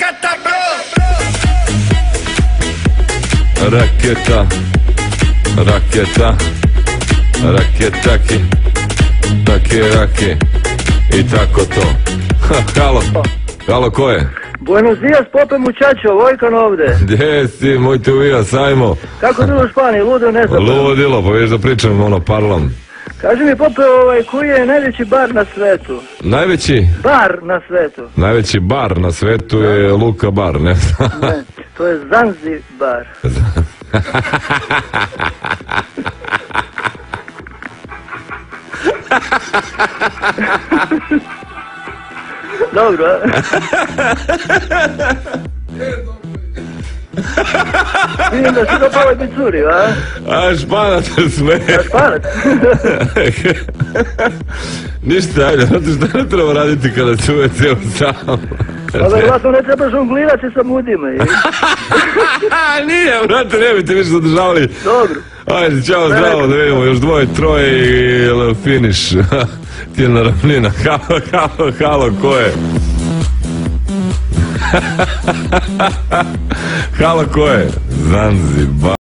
Rakata bro. Raketa, raketa, raketaki, rake i tako to. Halo, halo, ko je? Buenos dias, Pope muchacho, Vojkan ovde. Gdje si, moj te uvija, sajmo. Kako bilo u Španiji, ludo ne znam. Ludilo, pa vidiš da pričam, ono, parlam. Kaži mi, Pope, koji je najveći bar na svetu? Najveći? Bar na svetu. Najveći bar na svetu je Luka Bar, ne znam. Ne, to je Zanzibar. Dobro, a? Vidim da si dopao i curi, a? A španac se smeje. A španac? Ništa, ajde, znate šta ne treba raditi kada se uvijek cijelo sam. Pa verovatno ne treba žonglirati sa mudima. Nije, brate, ne bi te više zadržavali. Dobro. Ajde, čao, zdravo, da vidimo, još dvoje, troje i finiš. Tijelna ravnina, halo, ko je? Halo, ko je? Zanzibar.